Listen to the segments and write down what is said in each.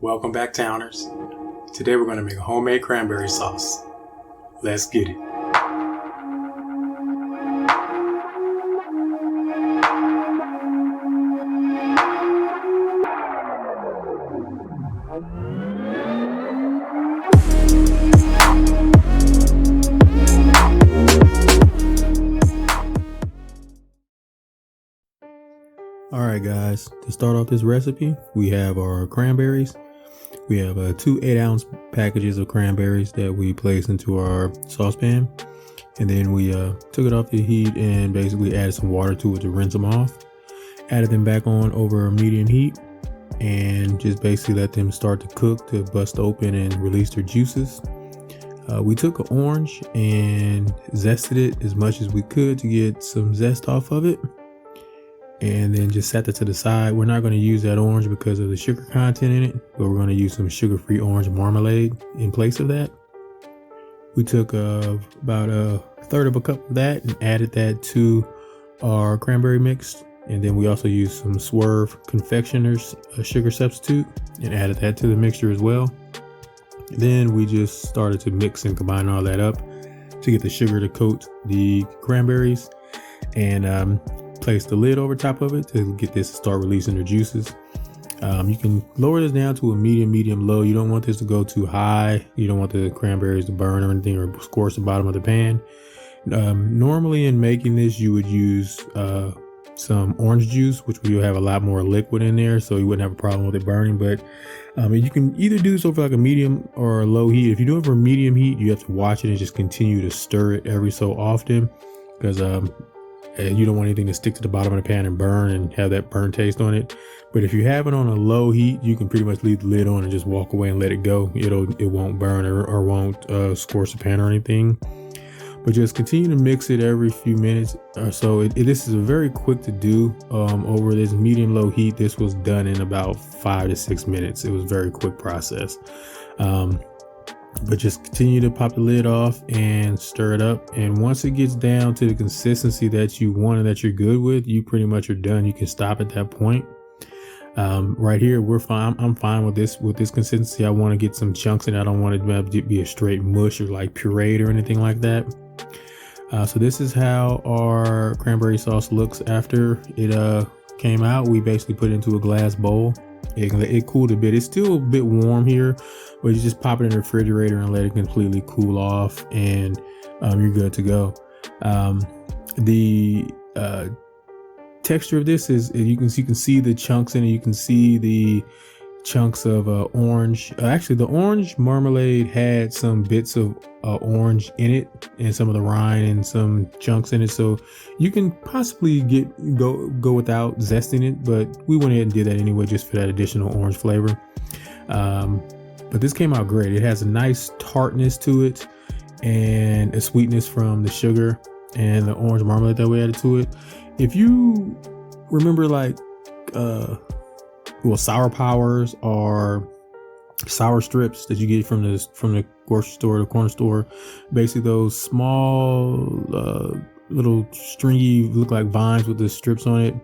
Welcome back, Towners. Today we're going to make a homemade cranberry sauce. Let's get it. Alright guys, to start off this recipe, we have our cranberries. We have two 8-ounce packages of cranberries that we placed into our saucepan. And then we took it off the heat and basically added some water to it to rinse them off. Added them back on over medium heat and just basically let them start to cook to bust open and release their juices. We took an orange and zested it as much as we could to get some zest off of it. And then just set that to the side. We're not going to use that orange because of the sugar content in it, but we're going to use some sugar-free orange marmalade in place of that. We took about a third of a cup of that and added that to our cranberry mix. And then we also used some Swerve confectioner's sugar substitute and added that to the mixture as well. Then we just started to mix and combine all that up to get the sugar to coat the cranberries, and place the lid over top of it to get this to start releasing the juices. You can lower this down to a medium low. You don't want this to go too high. You don't want the cranberries to burn or anything or scorch the bottom of the pan. Normally in making this, you would use some orange juice, which will have a lot more liquid in there, so you wouldn't have a problem with it burning. But you can either do this over like a medium or a low heat. If you do it for medium heat, you have to watch it and just continue to stir it every so often, because you don't want anything to stick to the bottom of the pan and burn and have that burn taste on it. But if you have it on a low heat, you can pretty much leave the lid on and just walk away and let it go. It won't burn or won't scorch the pan or anything. But just continue to mix it every few minutes or so. This is very quick to do. Over this medium low heat, this was done in about 5 to 6 minutes. It was a very quick process. But just continue to pop the lid off and stir it up. And once it gets down to the consistency that you want and that you're good with, you pretty much are done. You can stop at that point. Right here, we're fine. I'm fine with this consistency. I want to get some chunks in it. I don't want it to be a straight mush or like pureed or anything like that. So this is how our cranberry sauce looks after it came out. We basically put it into a glass bowl. It cooled a bit. It's still a bit warm here, but you just pop it in the refrigerator and let it completely cool off, and you're good to go. The texture of this is you can see the chunks in it. You can see the chunks of orange. Actually, the orange marmalade had some bits of orange in it, and some of the rind and some chunks in it. So you can possibly go without zesting it, but we went ahead and did that anyway, just for that additional orange flavor. But this came out great. It has a nice tartness to it and a sweetness from the sugar and the orange marmalade that we added to it. If you remember, like sour powers or sour strips that you get from the grocery store, the corner store, basically those small little stringy, look like vines with the strips on it.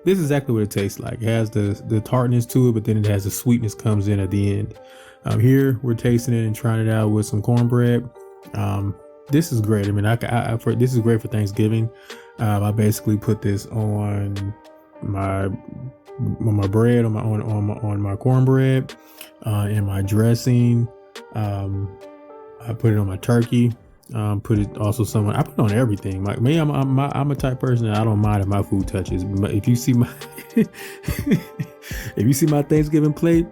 This is exactly what it tastes like. It has the tartness to it, but then it has the sweetness comes in at the end. Here we're tasting it and trying it out with some cornbread. This is great. I mean, this is great for Thanksgiving. I basically put this on my bread, on my cornbread, and my dressing. I put it on my turkey. Put it also somewhere. I put it on everything. Like me, I'm a type person that I don't mind if my food touches. But if you see my Thanksgiving plate,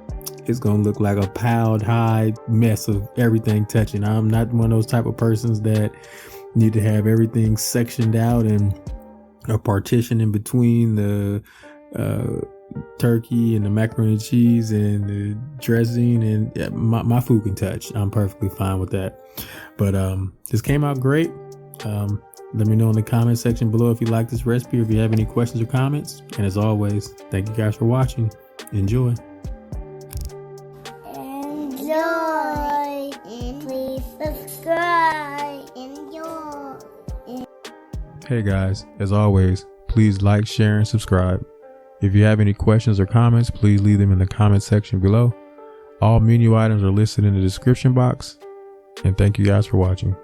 it's gonna look like a piled high mess of everything touching. I'm not one of those type of persons that need to have everything sectioned out and a partition in between the turkey and the macaroni and cheese and the dressing, and my food can touch. I'm perfectly fine with that. But this came out great. Let me know in the comment section below if you like this recipe or if you have any questions or comments. And as always, thank you guys for watching. Enjoy. And please subscribe. Enjoy. Hey guys, as always, please like, share, and subscribe. If you have any questions or comments, please leave them in the comment section below. All menu items are listed in the description box. And thank you guys for watching.